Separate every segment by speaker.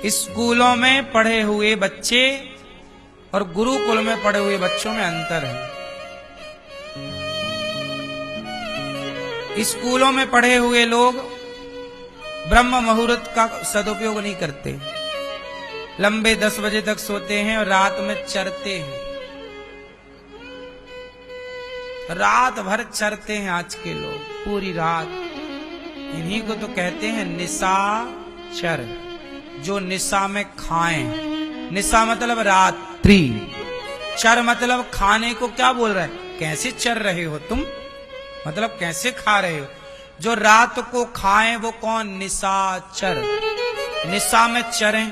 Speaker 1: स्कूलों में पढ़े हुए बच्चे और गुरुकुल में पढ़े हुए बच्चों में अंतर है। स्कूलों में पढ़े हुए लोग ब्रह्म मुहूर्त का सदुपयोग नहीं करते, लंबे 10 बजे तक सोते हैं और रात में चरते हैं, रात भर चरते हैं आज के लोग, पूरी रात। इन्हीं को तो कहते हैं निशाचर, जो निशा में खाएं। निशा मतलब रात्रि, चर मतलब खाने को क्या बोल रहा है, कैसे चर रहे हो तुम, मतलब कैसे खा रहे हो। जो रात को खाएं वो कौन, निशाचर, निशा में चरें।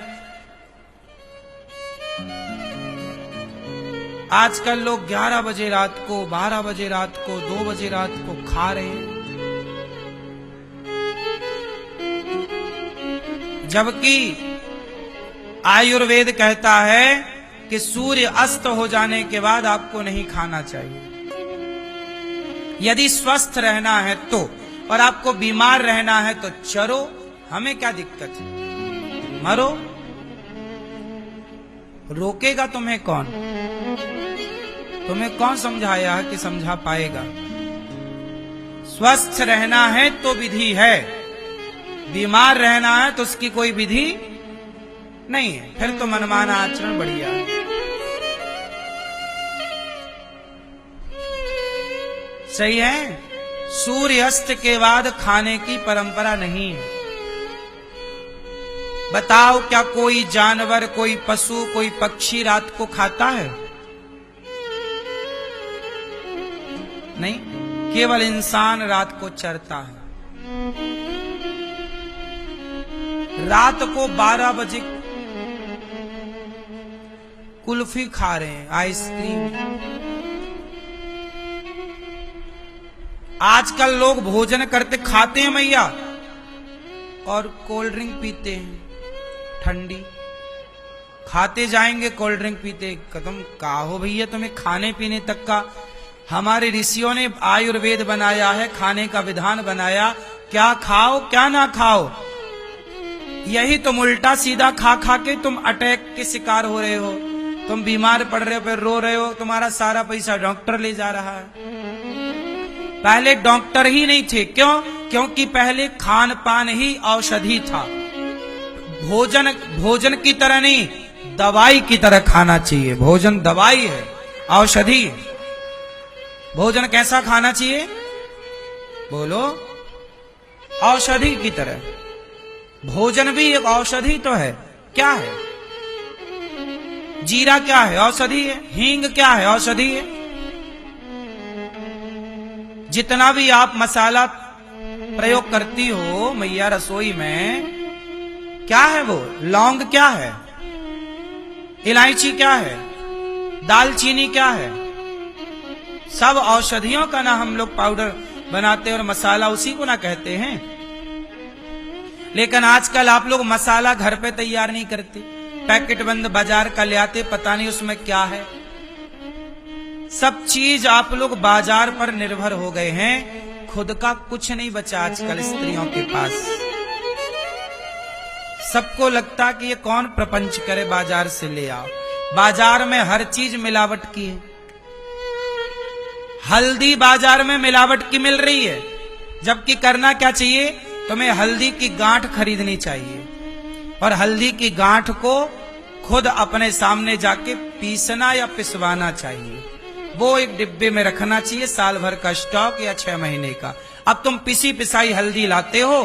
Speaker 1: आजकल लोग 11 बजे रात को, 12 बजे रात को, 2 बजे रात को खा रहे हैं, जबकि आयुर्वेद कहता है कि सूर्य अस्त हो जाने के बाद आपको नहीं खाना चाहिए। यदि स्वस्थ रहना है तो, और आपको बीमार रहना है तो चरो, हमें क्या दिक्कत है, मरो, रोकेगा तुम्हें कौन, तुम्हें कौन समझाया कि समझा पाएगा। स्वस्थ रहना है तो विधि है, बीमार रहना है तो उसकी कोई विधि नहीं है, फिर तो मनमाना आचरण बढ़िया है। सही है, सूर्यास्त के बाद खाने की परंपरा नहीं है। बताओ क्या कोई जानवर, कोई पशु, कोई पक्षी रात को खाता है? नहीं, केवल इंसान रात को चरता है। रात को 12 बजे कुल्फी खा रहे हैं, आइसक्रीम। आजकल लोग भोजन करते खाते हैं मैया और कोल्ड ड्रिंक पीते हैं, ठंडी खाते जाएंगे, कोल्ड ड्रिंक पीते। कदम का हो भैया, तुम्हें खाने पीने तक का हमारे ऋषियों ने आयुर्वेद बनाया है, खाने का विधान बनाया, क्या खाओ क्या ना खाओ। यही तुम उल्टा सीधा खा खा के तुम अटैक के शिकार हो रहे हो, तुम बीमार पड़ रहे हो, फिर रो रहे हो, तुम्हारा सारा पैसा डॉक्टर ले जा रहा है। पहले डॉक्टर ही नहीं थे, क्यों? क्योंकि पहले खान पान ही औषधि था। भोजन की तरह नहीं, दवाई की तरह खाना चाहिए। भोजन दवाई है, औषधि है। भोजन कैसा खाना चाहिए, बोलो? औषधि की तरह। भोजन भी एक औषधि तो है। क्या है? जीरा क्या है? औषधि है। हींग क्या है? औषधि है। जितना भी आप मसाला प्रयोग करती हो मैया रसोई में, क्या है वो? लौंग क्या है? इलायची क्या है? दालचीनी क्या है? सब औषधियों का ना हम लोग पाउडर बनाते और मसाला उसी को ना कहते हैं। लेकिन आजकल आप लोग मसाला घर पे तैयार नहीं करते, पैकेट बंद बाजार का ले आते, पता नहीं उसमें क्या है। सब चीज आप लोग बाजार पर निर्भर हो गए हैं, खुद का कुछ नहीं बचा आजकल स्त्रियों के पास। सबको लगता कि ये कौन प्रपंच करे, बाजार से ले आओ। बाजार में हर चीज मिलावट की है। हल्दी बाजार में मिलावट की मिल रही है, जबकि करना क्या चाहिए, तुम्हें हल्दी की गांठ खरीदनी चाहिए और हल्दी की गांठ को खुद अपने सामने जाके पीसना या पिसवाना चाहिए। वो एक डिब्बे में रखना चाहिए, साल भर का स्टॉक या 6 महीने का। अब तुम पिसी पिसाई हल्दी लाते हो।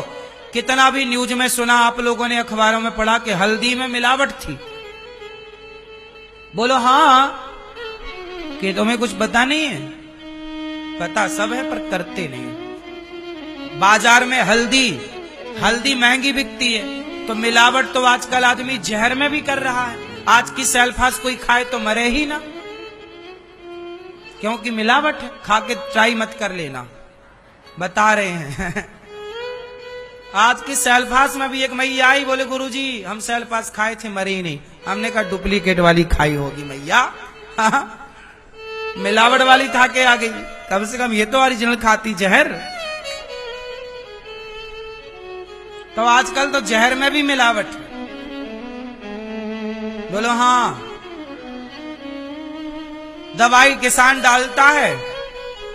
Speaker 1: कितना भी न्यूज में सुना, आप लोगों ने अखबारों में पढ़ा कि हल्दी में मिलावट थी। बोलो हाँ, कि तुम्हें कुछ पता नहीं है? पता सब है पर करते नहीं। बाजार में हल्दी महंगी बिकती है, तो मिलावट तो आजकल आदमी जहर में भी कर रहा है। आज की सेल्फास कोई खाए तो मरे ही ना, क्योंकि मिलावट है। खा के ट्राई मत कर लेना, बता रहे हैं। आज की सेल्फास में भी एक मैया आई, बोले गुरुजी हम सेल्फास खाए थे, मरे ही नहीं। हमने कहा डुप्लीकेट वाली खाई होगी मैया, मिलावट वाली खा के आ गई। कम से कम ये तो ओरिजिनल खाती, जहर। तो आजकल तो जहर में भी मिलावट है। बोलो हाँ। दवाई किसान डालता है,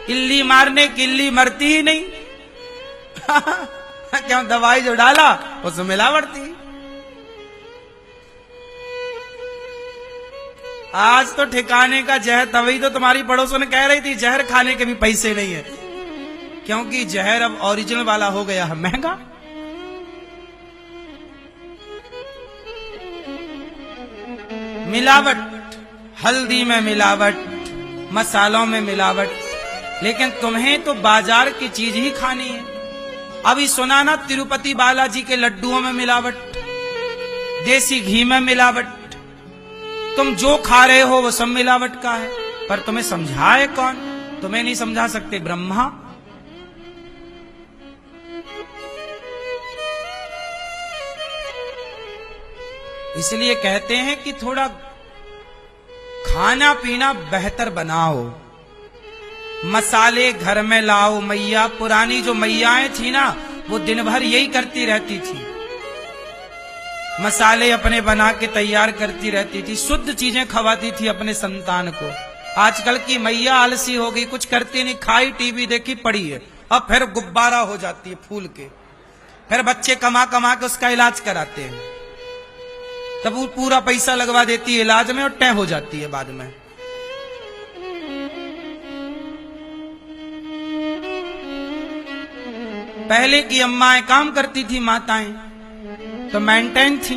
Speaker 1: इल्ली मारने की, इल्ली मरती ही नहीं। क्यों? दवाई जो डाला उसमें मिलावट थी। आज तो ठिकाने का जहर, तभी तो तुम्हारी पड़ोसन कह रही थी जहर खाने के भी पैसे नहीं है, क्योंकि जहर अब ओरिजिनल वाला हो गया है महंगा। मिलावट, हल्दी में मिलावट, मसालों में मिलावट, लेकिन तुम्हें तो बाजार की चीज ही खानी है। अभी सुना ना तिरुपति बालाजी के लड्डुओं में मिलावट, देसी घी में मिलावट। तुम जो खा रहे हो वो सब मिलावट का है, पर तुम्हें समझाए कौन? तुम्हें नहीं समझा सकते ब्रह्मा। इसलिए कहते हैं कि थोड़ा खाना पीना बेहतर बनाओ, मसाले घर में लाओ। मैया, पुरानी जो मैयाएं थी ना, वो दिन भर यही करती रहती थी, मसाले अपने बना के तैयार करती रहती थी, शुद्ध चीजें खवाती थी अपने संतान को। आजकल की मैया आलसी हो गई, कुछ करती नहीं, खाई टीवी देखी पड़ी है, अब फिर गुब्बारा हो जाती है फूल के, फिर बच्चे कमा कमा के उसका इलाज कराते हैं, तब वो पूरा पैसा लगवा देती है इलाज में और टै हो जाती है बाद में। पहले की अम्माएं काम करती थी, माताएं तो मेंटेन थी,